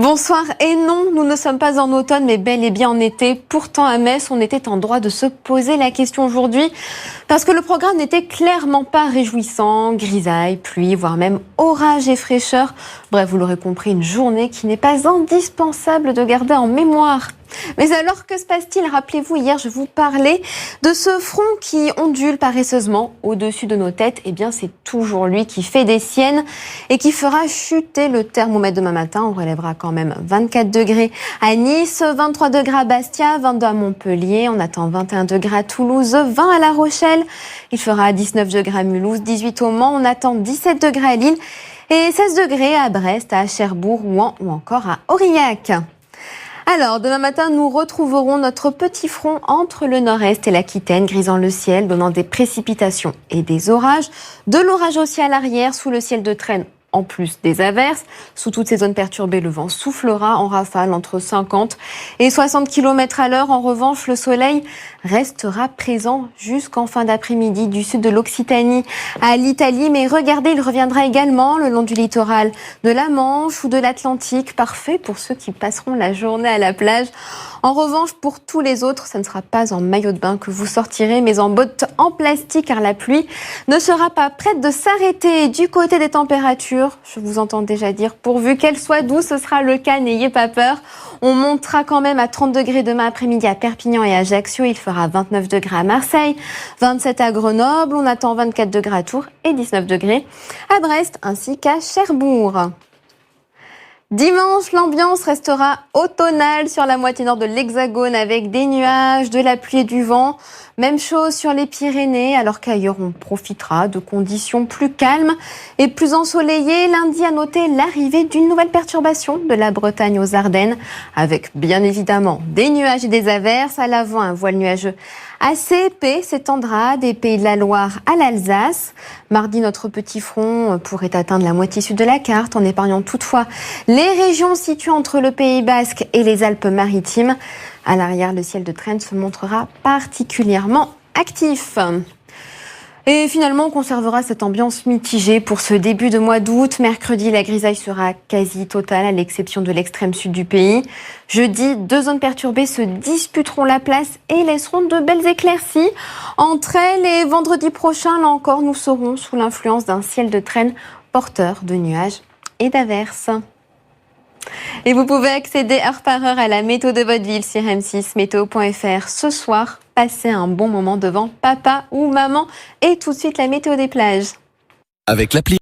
Bonsoir, et non, nous ne sommes pas en automne, mais bel et bien en été. Pourtant, à Metz, on était en droit de se poser la question aujourd'hui, parce que le programme n'était clairement pas réjouissant. Grisaille, pluie, voire même orage et fraîcheur. Bref, vous l'aurez compris, une journée qui n'est pas indispensable de garder en mémoire. Mais alors, que se passe-t-il? Rappelez-vous, hier, je vous parlais de ce front qui ondule paresseusement au-dessus de nos têtes. Eh bien, c'est toujours lui qui fait des siennes et qui fera chuter le thermomètre demain matin. On relèvera quand même 24 degrés à Nice, 23 degrés à Bastia, 22 à Montpellier. On attend 21 degrés à Toulouse, 20 à La Rochelle. Il fera 19 degrés à Mulhouse, 18 au Mans. On attend 17 degrés à Lille et 16 degrés à Brest, à Cherbourg, Rouen ou encore à Aurillac. Alors, demain matin, nous retrouverons notre petit front entre le nord-est et l'Aquitaine, grisant le ciel, donnant des précipitations et des orages. De l'orage aussi à l'arrière, sous le ciel de traîne, en plus des averses. Sous toutes ces zones perturbées, le vent soufflera en rafale entre 50 et 60 km à l'heure. En revanche, le soleil restera présent jusqu'en fin d'après-midi du sud de l'Occitanie à l'Italie. Mais regardez, il reviendra également le long du littoral de la Manche ou de l'Atlantique. Parfait pour ceux qui passeront la journée à la plage. En revanche, pour tous les autres, ce ne sera pas en maillot de bain que vous sortirez, mais en bottes en plastique, car la pluie ne sera pas prête de s'arrêter. Du côté des températures, je vous entends déjà dire, pourvu qu'elle soit douce, ce sera le cas, n'ayez pas peur. On montera quand même à 30 degrés demain après-midi à Perpignan et à Ajaccio. Il fera 29 degrés à Marseille, 27 à Grenoble. On attend 24 degrés à Tours et 19 degrés à Brest ainsi qu'à Cherbourg. Dimanche, l'ambiance restera automnale sur la moitié nord de l'Hexagone avec des nuages, de la pluie et du vent. Même chose sur les Pyrénées, alors qu'ailleurs on profitera de conditions plus calmes et plus ensoleillées. Lundi, à noter l'arrivée d'une nouvelle perturbation de la Bretagne aux Ardennes, avec bien évidemment des nuages et des averses. À l'avant, un voile nuageux assez épais s'étendra des Pays de la Loire à l'Alsace. Mardi, notre petit front pourrait atteindre la moitié sud de la carte, en épargnant toutefois les régions situées entre le Pays Basque et les Alpes-Maritimes. À l'arrière, le ciel de Trenne se montrera particulièrement actif. Et finalement, on conservera cette ambiance mitigée pour ce début de mois d'août. Mercredi, la grisaille sera quasi totale, à l'exception de l'extrême sud du pays. Jeudi, deux zones perturbées se disputeront la place et laisseront de belles éclaircies entre elles. Et vendredi prochain, là encore, nous serons sous l'influence d'un ciel de Trenne porteur de nuages et d'averses. Et vous pouvez accéder heure par heure à la météo de votre ville sur m6météo.fr. Ce soir, passez un bon moment devant papa ou maman et tout de suite la météo des plages. Avec l'appli